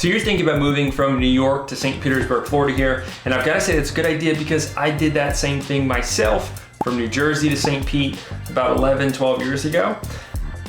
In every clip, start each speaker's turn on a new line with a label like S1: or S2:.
S1: So you're thinking about moving from New York to St. Petersburg, Florida here, and I've got to say it's a good idea because I did that same thing myself from New Jersey to St. Pete about 11, 12 years ago.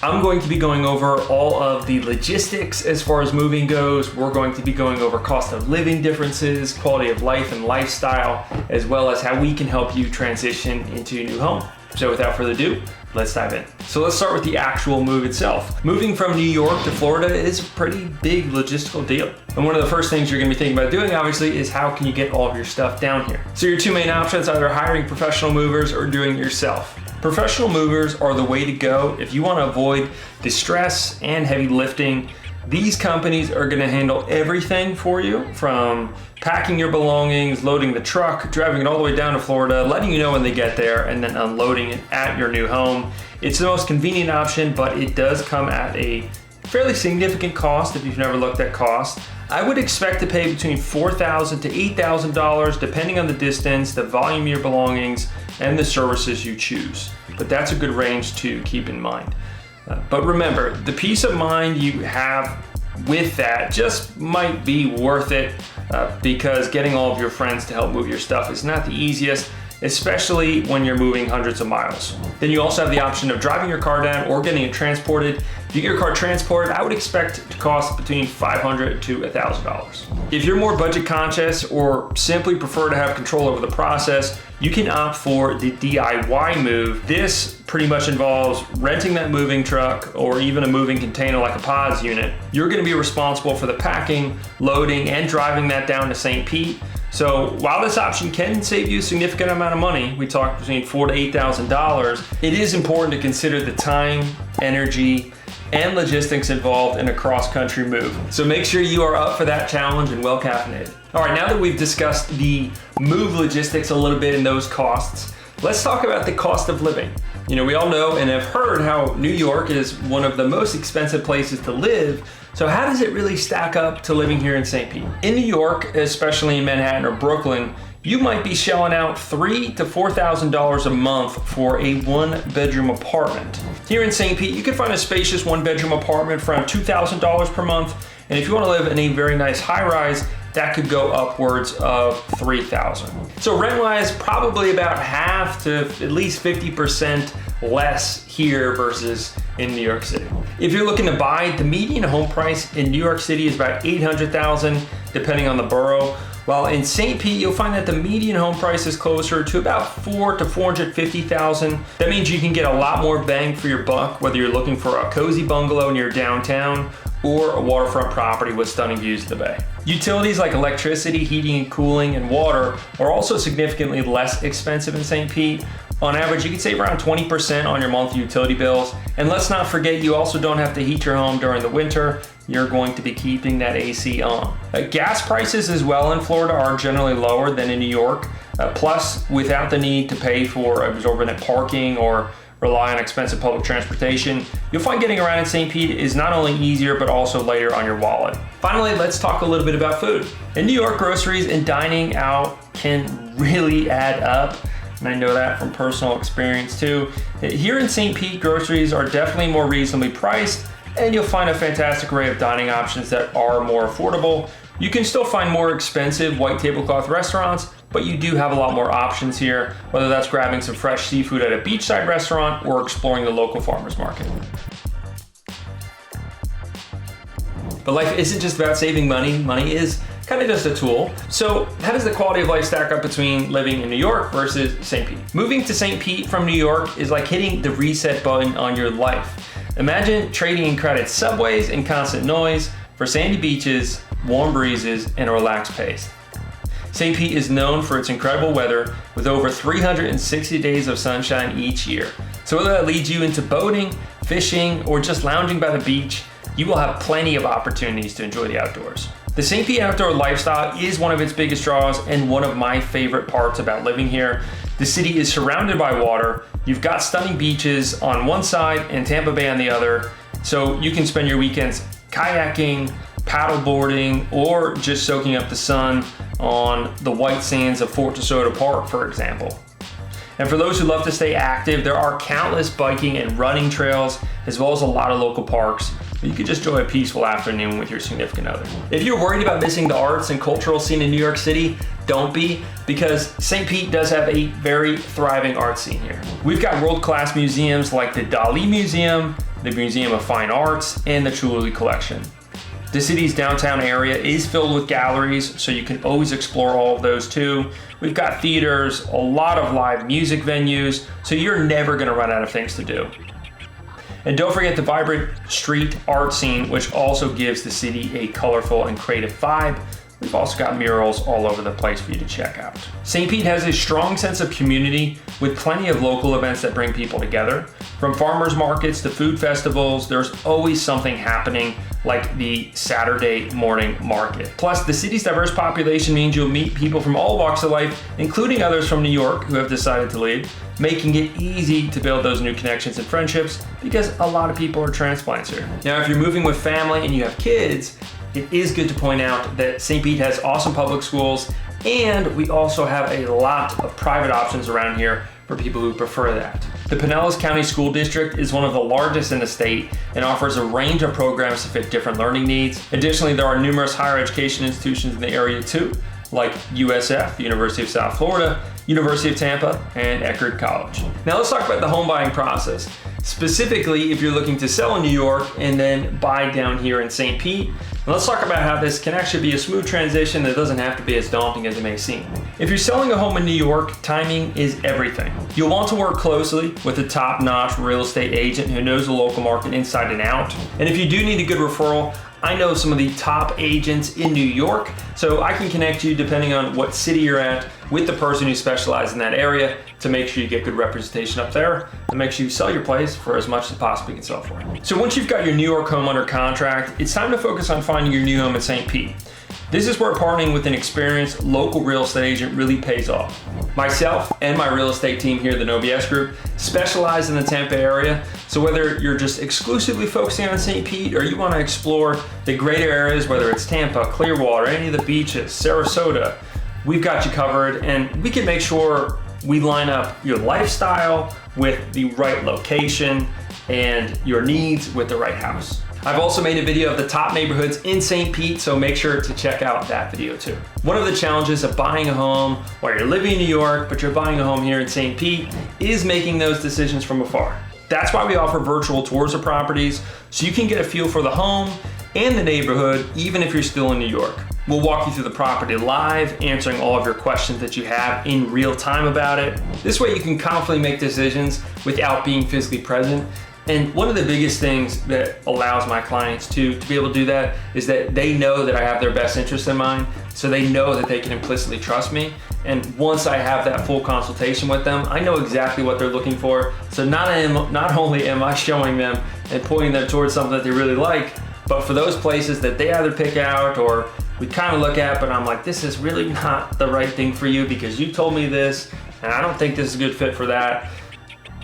S1: I'm going to be going over all of the logistics as far as moving goes. We're going to be going over cost of living differences, quality of life and lifestyle, as well as how we can help you transition into a new home. So without further ado, let's dive in. So let's start with the actual move itself. Moving from New York to Florida is a pretty big logistical deal. And one of the first things you're gonna be thinking about doing, obviously, is how can you get all of your stuff down here? So your two main options, either hiring professional movers or doing it yourself. Professional movers are the way to go if you want to avoid distress and heavy lifting. These companies are going to handle everything for you, from packing your belongings, loading the truck, driving it all the way down to Florida, letting you know when they get there, and then unloading it at your new home. It's the most convenient option, but it does come at a fairly significant cost if you've never looked at cost. I would expect to pay between $4,000 to $8,000 depending on the distance, the volume of your belongings, and the services you choose. But that's a good range to keep in mind. But remember, the peace of mind you have with that just might be worth it because getting all of your friends to help move your stuff is not the easiest, especially when you're moving hundreds of miles. Then you also have the option of driving your car down or getting it transported. If you get your car transported, I would expect it to cost between $500 to $1,000. If you're more budget conscious or simply prefer to have control over the process, you can opt for the DIY move. This pretty much involves renting that moving truck or even a moving container like a PODS unit. You're gonna be responsible for the packing, loading, and driving that down to St. Pete. So while this option can save you a significant amount of money, we talked between $4,000 to $8,000, it is important to consider the time, energy, and logistics involved in a cross-country move. So make sure you are up for that challenge and well caffeinated. All right, now that we've discussed the move logistics a little bit and those costs, let's talk about the cost of living. You know, we all know and have heard how New York is one of the most expensive places to live. So how does it really stack up to living here in St. Pete? In New York, especially in Manhattan or Brooklyn, you might be shelling out $3,000 to $4,000 a month for a one-bedroom apartment. Here in St. Pete, you can find a spacious one-bedroom apartment for around $2,000 per month. And if you want to live in a very nice high-rise, that could go upwards of $3,000. So rent-wise, probably about half to at least 50% less here versus in New York City. If you're looking to buy, the median home price in New York City is about $800,000, depending on the borough. While in St. Pete, you'll find that the median home price is closer to about $400,000 to $450,000. That means you can get a lot more bang for your buck, whether you're looking for a cozy bungalow near downtown or a waterfront property with stunning views of the bay. Utilities like electricity, heating and cooling, and water are also significantly less expensive in St. Pete. On average, you can save around 20% on your monthly utility bills. And let's not forget, you also don't have to heat your home during the winter. You're going to be keeping that AC on. Gas prices as well in Florida are generally lower than in New York. Plus, without the need to pay for exorbitant parking or rely on expensive public transportation, you'll find getting around in St. Pete is not only easier, but also lighter on your wallet. Finally, let's talk a little bit about food. In New York, groceries and dining out can really add up. And I know that from personal experience too. Here in St. Pete, groceries are definitely more reasonably priced, and you'll find a fantastic array of dining options that are more affordable. You can still find more expensive white tablecloth restaurants, but you do have a lot more options here, whether that's grabbing some fresh seafood at a beachside restaurant or exploring the local farmers market. But life isn't just about saving money. Money is kind of just a tool. So how does the quality of life stack up between living in New York versus St. Pete? Moving to St. Pete from New York is like hitting the reset button on your life. Imagine trading in crowded subways and constant noise for sandy beaches, warm breezes, and a relaxed pace. St. Pete is known for its incredible weather with over 360 days of sunshine each year. So whether that leads you into boating, fishing, or just lounging by the beach, you will have plenty of opportunities to enjoy the outdoors. The St. Pete outdoor lifestyle is one of its biggest draws and one of my favorite parts about living here. The city is surrounded by water. You've got stunning beaches on one side and Tampa Bay on the other. So you can spend your weekends kayaking, paddleboarding, or just soaking up the sun on the white sands of Fort DeSoto Park, for example. And for those who love to stay active, there are countless biking and running trails, as well as a lot of local parks. you could just enjoy a peaceful afternoon with your significant other. If you're worried about missing the arts and cultural scene in New York City, don't be, because St. Pete does have a very thriving art scene here. We've got world-class museums like the Dali Museum, the Museum of Fine Arts, and the Chihuly Collection. The city's downtown area is filled with galleries, so you can always explore all of those too. We've got theaters, a lot of live music venues, so you're never gonna run out of things to do. And don't forget the vibrant street art scene, which also gives the city a colorful and creative vibe. We've also got murals all over the place for you to check out. St. Pete has a strong sense of community with plenty of local events that bring people together. From farmers markets to food festivals, there's always something happening, like the Saturday morning market. Plus, the city's diverse population means you'll meet people from all walks of life, including others from New York who have decided to leave, making it easy to build those new connections and friendships because a lot of people are transplants here. Now, if you're moving with family and you have kids, it is good to point out that St. Pete has awesome public schools, and we also have a lot of private options around here for people who prefer that. The Pinellas County School District is one of the largest in the state and offers a range of programs to fit different learning needs. Additionally, there are numerous higher education institutions in the area too, like USF, University of South Florida, University of Tampa, and Eckerd College. Now let's talk about the home buying process. Specifically, if you're looking to sell in New York and then buy down here in St. Pete, and let's talk about how this can actually be a smooth transition that doesn't have to be as daunting as it may seem. If you're selling a home in New York, timing is everything. You'll want to work closely with a top-notch real estate agent who knows the local market inside and out. And if you do need a good referral, I know some of the top agents in New York, so I can connect you depending on what city you're at with the person who specializes in that area to make sure you get good representation up there and make sure you sell your place for as much as possibly you can sell for. So once you've got your New York home under contract, it's time to focus on finding your new home in St. Pete. This is where partnering with an experienced local real estate agent really pays off. Myself and my real estate team here at the NoBS Group specialize in the Tampa area, so whether you're just exclusively focusing on St. Pete or you want to explore the greater areas, whether it's Tampa, Clearwater, any of the beaches, Sarasota, we've got you covered, and we can make sure we line up your lifestyle with the right location and your needs with the right house. I've also made a video of the top neighborhoods in St. Pete, so make sure to check out that video too. One of the challenges of buying a home while you're living in New York, but you're buying a home here in St. Pete, is making those decisions from afar. That's why we offer virtual tours of properties, so you can get a feel for the home and the neighborhood, even if you're still in New York. We'll walk you through the property live, answering all of your questions that you have in real time about it. This way you can confidently make decisions without being physically present. And one of the biggest things that allows my clients to be able to do that is that they know that I have their best interest in mind, so they know that they can implicitly trust me. And once I have that full consultation with them, I know exactly what they're looking for. So not only am I showing them and pointing them towards something that they really like, but for those places that they either pick out or we kind of look at, but I'm like, this is really not the right thing for you because you told me this, and I don't think this is a good fit for that.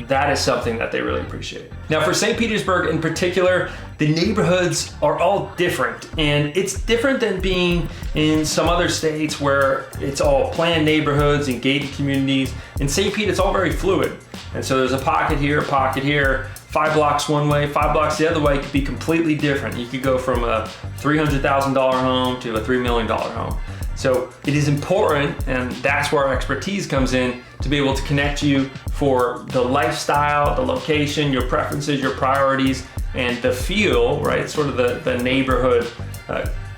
S1: That is something that they really appreciate. Now for St. Petersburg in particular, the neighborhoods are all different, and it's different than being in some other states where it's all planned neighborhoods and gated communities. In St. Pete, it's all very fluid. And so there's a pocket here, 5 blocks one way, 5 blocks the other way could be completely different. You could go from a $300,000 home to a $3 million home. So it is important, and that's where our expertise comes in, to be able to connect you for the lifestyle, the location, your preferences, your priorities, and the feel, right? Sort of the neighborhood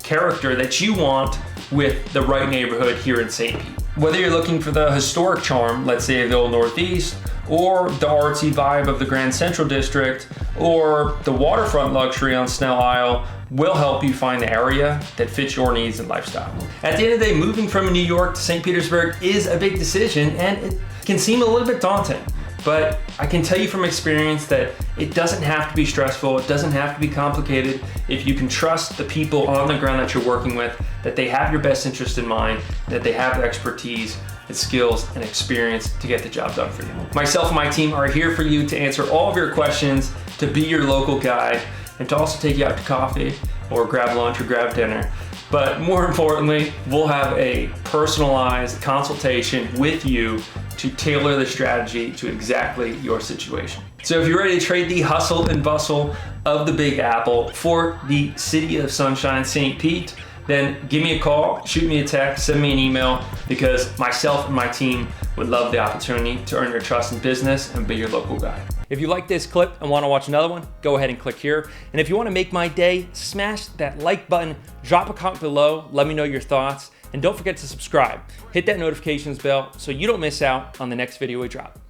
S1: character that you want with the right neighborhood here in St. Pete. Whether you're looking for the historic charm, let's say of the Old Northeast, or the artsy vibe of the Grand Central District, or the waterfront luxury on Snell Isle, will help you find the area that fits your needs and lifestyle. At the end of the day, moving from New York to St. Petersburg is a big decision, and it can seem a little bit daunting. But I can tell you from experience that it doesn't have to be stressful, it doesn't have to be complicated if you can trust the people on the ground that you're working with, that they have your best interest in mind, that they have the expertise, the skills, and experience to get the job done for you. Myself and my team are here for you to answer all of your questions, to be your local guide, and to also take you out to coffee or grab lunch or grab dinner. But more importantly, we'll have a personalized consultation with you to tailor the strategy to exactly your situation. So if you're ready to trade the hustle and bustle of the Big Apple for the city of Sunshine, St. Pete, then give me a call, shoot me a text, send me an email, because myself and my team would love the opportunity to earn your trust in business and be your local guy. If you like this clip and want to watch another one, go ahead and click here. And if you want to make my day, smash that like button, drop a comment below, let me know your thoughts, and don't forget to subscribe. Hit that notifications bell so you don't miss out on the next video we drop.